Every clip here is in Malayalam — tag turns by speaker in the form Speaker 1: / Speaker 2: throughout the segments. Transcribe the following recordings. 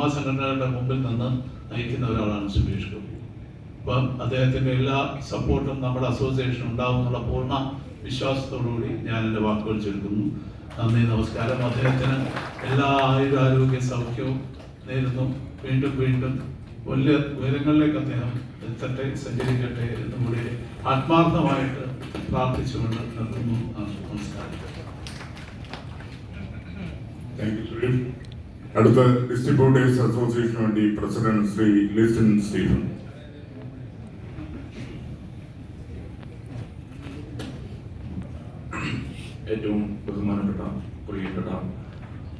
Speaker 1: സംഘടനകളുടെ മുമ്പിൽ നിന്ന് നയിക്കുന്ന ഒരാളാണ് സുരേഷ് ഗോപി. അപ്പം അദ്ദേഹത്തിൻ്റെ എല്ലാ സപ്പോർട്ടും നമ്മുടെ അസോസിയേഷൻ ഉണ്ടാവും എന്നുള്ള പൂർണ്ണ വിശ്വാസത്തോടുകൂടി ഞാൻ എൻ്റെ വാക്കുകൾ ചൊല്ലുന്നു. നന്ദി, നമസ്കാരം. അദ്ദേഹത്തിന് എല്ലാ ആയുരാരോഗ്യ സൗഖ്യവും നേരുന്നു. വീണ്ടും വീണ്ടും വലിയ ഉയരങ്ങളിലേക്ക് അദ്ദേഹം എത്തട്ടെ, സഞ്ചരിക്കട്ടെ എന്നുകൂടി ആത്മാർത്ഥമായിട്ട് പ്രാർത്ഥിച്ചുകൊണ്ട് നിർത്തുന്നു. നമസ്കാരം.
Speaker 2: അടുത്ത ഡിസ്ട്രിബ്യൂട്ടേഴ്സ് അസോസിയേഷന് വേണ്ടി പ്രസിഡന്റ് ശ്രീ ലിസൺ സ്റ്റീഫൻ.
Speaker 3: ഏറ്റവും ബഹുമാനപ്പെട്ട പ്രിയപ്പെട്ട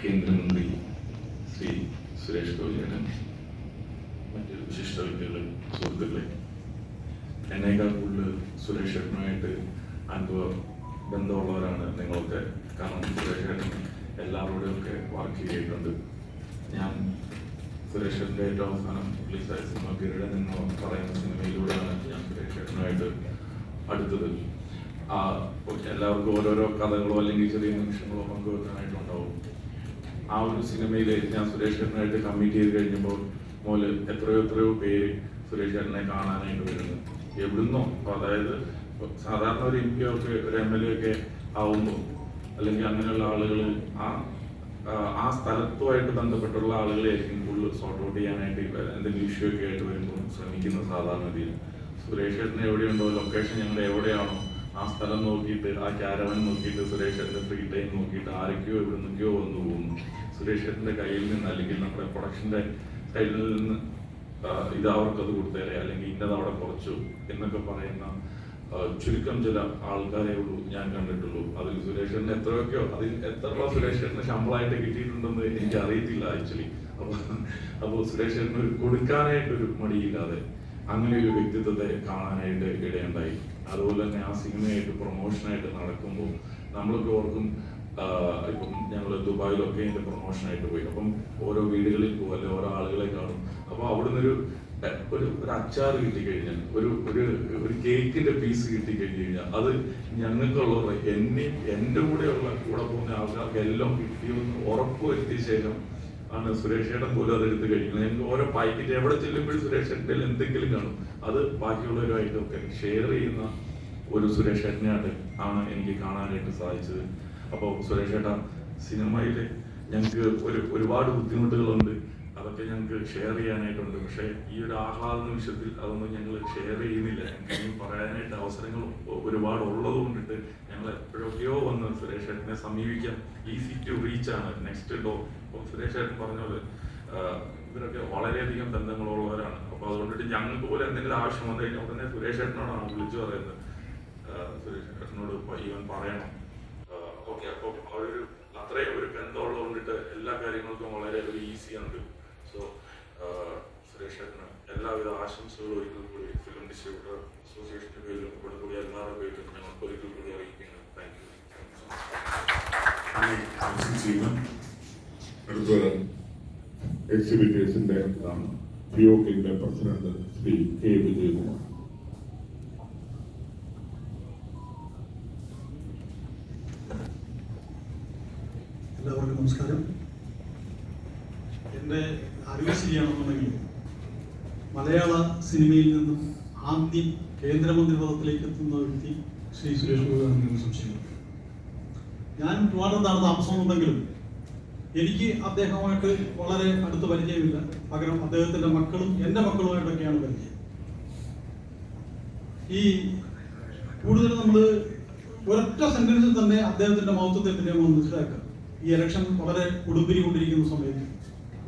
Speaker 3: കേന്ദ്രമന്ത്രി ശ്രീ സുരേഷ് ഗോപി ചേട്ടൻ, മറ്റ് വിശിഷ്ട വ്യക്തികളെ, സുഹൃത്തുക്കളെ, എന്നേക്കാൾ കൂടുതൽ സുരേഷ് ചേട്ടനുമായിട്ട് അനുഭവ ബന്ധമുള്ളവരാണ് നിങ്ങളൊക്കെ. കാരണം സുരേഷ് ചേട്ടൻ എല്ലാവരോടെയൊക്കെ വർക്ക് ചെയ്തിട്ടുണ്ട്. ഞാൻ സുരേഷ് ചേട്ടൻ്റെ ഏറ്റവും അവസാനം റിലീസായ സിനിമ കിരീടൻ എന്ന് പറയുന്ന സിനിമയിലൂടെയാണ് ഞാൻ സുരേഷ് ചേട്ടനുമായിട്ട് അടുത്തത്. എല്ലാവർക്കും ഓരോരോ കഥകളോ അല്ലെങ്കിൽ ചെറിയ നിമിഷങ്ങളോ പങ്കുവെക്കാനായിട്ടുണ്ടാവും. ആ ഒരു സിനിമയിൽ ഞാൻ സുരേഷ് ചേട്ടനായിട്ട് കമ്മിറ്റ് ചെയ്ത് കഴിഞ്ഞപ്പോൾ മുതൽ എത്രയോ പേര് സുരേഷ് ചേട്ടനെ കാണാനായിട്ട് വരുന്നു. എവിടുന്നോ, അതായത് സാധാരണ ഒരു MP ഒക്കെ ഒരു MLA ഒക്കെ ആവുമ്പോൾ അല്ലെങ്കിൽ അങ്ങനെയുള്ള ആളുകൾ ആ സ്ഥലത്തുമായിട്ട് ബന്ധപ്പെട്ടുള്ള ആളുകളെയായിരിക്കും കൂടുതൽ സോർട്ട് ഔട്ട് ചെയ്യാനായിട്ട് എന്തെങ്കിലും ഇഷ്യൂ ഒക്കെ ആയിട്ട് വരുമ്പോൾ ശ്രമിക്കുന്നത് സാധാരണഗതിയിൽ. സുരേഷ് ചേട്ടന് എവിടെയുണ്ടോ ലൊക്കേഷൻ ഞങ്ങളുടെ എവിടെയാണോ ആ സ്ഥലം നോക്കിയിട്ട്, ആ ക്യാരവൻ നോക്കിയിട്ട്, സുരേഷ് ചേട്ടൻ്റെ ഫ്രീ ടൈം നോക്കിയിട്ട് ആരൊക്കെയോ ഇവിടെ നിന്നൊക്കെയോ വന്നു പോകുന്നു. സുരേഷ് ചേട്ടൻ്റെ കയ്യിൽ നിന്ന് അല്ലെങ്കിൽ നമ്മുടെ പ്രൊഡക്ഷൻ്റെ സൈഡിൽ നിന്ന് ഇത് അവർക്കത് കൊടുത്തേരെ അല്ലെങ്കിൽ ഇന്നത് അവിടെ കുറച്ചു എന്നൊക്കെ പറയുന്ന ചുരുക്കം ചില ആൾക്കാരെ ഉള്ളൂ ഞാൻ കണ്ടിട്ടുള്ളൂ. അതിൽ സുരേഷ് ചേട്ടന് എത്രയൊക്കെയോ, അതിൽ എത്ര സുരേഷ് ചേട്ടന് ശമ്പളമായിട്ട് കിട്ടിയിട്ടുണ്ടെന്ന് എനിക്ക് അറിയത്തില്ല ആക്ച്വലി. അപ്പോൾ സുരേഷ് ചേട്ടന് കൊടുക്കാനായിട്ടൊരു മടിയില്ലാതെ അങ്ങനെ ഒരു വ്യക്തിത്വത്തെ കാണാനായിട്ട് ഇടയുണ്ടായി. അതുപോലെ തന്നെ ആ സിനിമയായിട്ട് പ്രൊമോഷനായിട്ട് നടക്കുമ്പോൾ നമ്മളൊക്കെ ഓർക്കും, ഇപ്പം ഞങ്ങൾ ദുബായിലൊക്കെ അതിൻ്റെ പ്രൊമോഷനായിട്ട് പോയി. അപ്പം ഓരോ വീടുകളിൽ പോകും, അല്ലെങ്കിൽ ഓരോ ആളുകളെ കാണും. അപ്പോൾ അവിടുന്ന് ഒരു അച്ചാർ കിട്ടിക്കഴിഞ്ഞാൽ, ഒരു കേക്കിന്റെ പീസ് കിട്ടിക്കഴിഞ്ഞാൽ അത് ഞങ്ങൾക്കുള്ളവർ, എൻ്റെ കൂടെ പോകുന്ന ആൾക്കാർക്ക് എല്ലാം കിട്ടിയെന്ന് ഉറപ്പുവരുത്തിയ ശേഷം ആണ് സുരേഷ് ചേട്ടൻ പോലും അത് എടുത്ത് കഴിക്കുന്നത്. ഞങ്ങൾക്ക് ഓരോ പാക്കറ്റ് എവിടെ ചെല്ലുമ്പോഴും സുരേഷ് ചേട്ടൻ്റെ എന്തെങ്കിലും കാണും. അത് ബാക്കിയുള്ളവരുമായിട്ടൊക്കെ ഷെയർ ചെയ്യുന്ന ഒരു സുരേഷ് ചേട്ടനെയാണ് എനിക്ക് കാണാനായിട്ട് സാധിച്ചത്. അപ്പോൾ സുരേഷ് ചേട്ടൻ സിനിമയിൽ ഞങ്ങൾക്ക് ഒരുപാട് ബുദ്ധിമുട്ടുകളുണ്ട്, അതൊക്കെ ഞങ്ങൾക്ക് ഷെയർ ചെയ്യാനായിട്ടുണ്ട്. പക്ഷേ ഈ ഒരു ആഹ്ലാദ നിമിഷത്തിൽ അതൊന്നും ഞങ്ങൾ ഷെയർ ചെയ്യുന്നില്ല. ഞങ്ങൾക്ക് ഇനി പറയാനായിട്ട് അവസരങ്ങൾ ഒരുപാട് ഉള്ളത് കൊണ്ടിട്ട് ഞങ്ങൾ എപ്പോഴൊക്കെയോ വന്ന് സുരേഷ് ചേട്ടനെ സമീപിക്കാം. ഈസി ടു റീച്ച് ആണ് നെക്സ്റ്റ് ഡോ. അപ്പോൾ സുരേഷ് ചേട്ടൻ പറഞ്ഞത് ഇവരൊക്കെ വളരെയധികം ബന്ധങ്ങളുള്ളവരാണ്. അപ്പോൾ അതുകൊണ്ടിട്ട് ഞങ്ങൾക്ക് പോലും എന്തെങ്കിലും ആവശ്യം വന്നു കഴിഞ്ഞാൽ ഉടനെ സുരേഷ് ചേട്ടനോടാണ് വിളിച്ചു പറയുന്നത്. സുരേഷ് ചേട്ടനോട് ഈവൻ പറയണം. ഓക്കെ, അപ്പോൾ അത്രയും ഒരു ബന്ധമുള്ളത് കൊണ്ടിട്ട് എല്ലാ കാര്യങ്ങൾക്കും വളരെ ഒരു ഈസിയാണ്. സോ സുരേഷ് ചേട്ടന് എല്ലാവിധ ആശംസകളും ഒരിക്കൽ കൂടി ഫിലിം ഡിസ്ട്രിബ്യൂട്ടർ അസോസിയേഷൻ്റെ പേരിലും ഇവിടെ കൂടി എല്ലാവരുടെ പേരിലും ഞങ്ങൾക്ക് ഒരിക്കൽ കൂടി അറിയിക്കുന്നു. Thank you.
Speaker 2: അടുത്ത എക്സിബിറ്റേഴ്സിന്റെ POKന്റെ പ്രസിഡന്റ് ശ്രീ K. വിജയകുമാർ.
Speaker 4: എല്ലാവർക്കും നമസ്കാരം. എൻ്റെ അറിവ് ശരിയാണെന്നുണ്ടെങ്കിൽ മലയാള സിനിമയിൽ നിന്നും ആദ്യം കേന്ദ്രമന്ത്രി പദത്തിലേക്ക് എത്തുന്ന വ്യക്തി ശ്രീ സുരേഷ് ഗോപിയാണെന്ന് സംശയമില്ല. ഞാൻ ട്രിവാൻഡ്രത്താണ് താമസമുണ്ടെങ്കിലും എനിക്ക് അദ്ദേഹവുമായിട്ട് വളരെ അടുത്ത് പരിചയമില്ല. പകരം അദ്ദേഹത്തിൻ്റെ മക്കളും എൻ്റെ മക്കളുമായിട്ടൊക്കെയാണ് പരിചയം. ഈ കൂടുതൽ നമ്മൾ ഒരൊറ്റ സെന്റൻസിൽ തന്നെ അദ്ദേഹത്തിൻ്റെ മഹത്വത്തെ പറ്റി നമ്മൾ മനസ്സിലാക്കുക. ഈ ഇലക്ഷൻ വളരെ കൊടുമ്പിരി കൊണ്ടിരിക്കുന്ന സമയത്ത്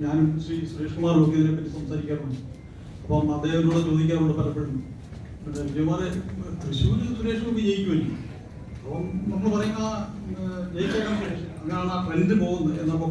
Speaker 4: ഞാനും ശ്രീ സുരേഷ് കുമാറും ഒക്കെ ഇതിനെപ്പറ്റി സംസാരിക്കാറുണ്ട്. അപ്പം അദ്ദേഹത്തിനോട് ചോദിക്കാറുണ്ട് പലപ്പോഴും, വിജയകുമാറെ തൃശ്ശൂർ സുരേഷ് ഗോപി ജയിക്കുമല്ലോ, അപ്പം നമ്മൾ പറയുന്ന ജയിച്ചേക്കാൻ അങ്ങനെയാണ് ആ ട്രെൻഡ് പോകുന്നത് എന്നപ്പോൾ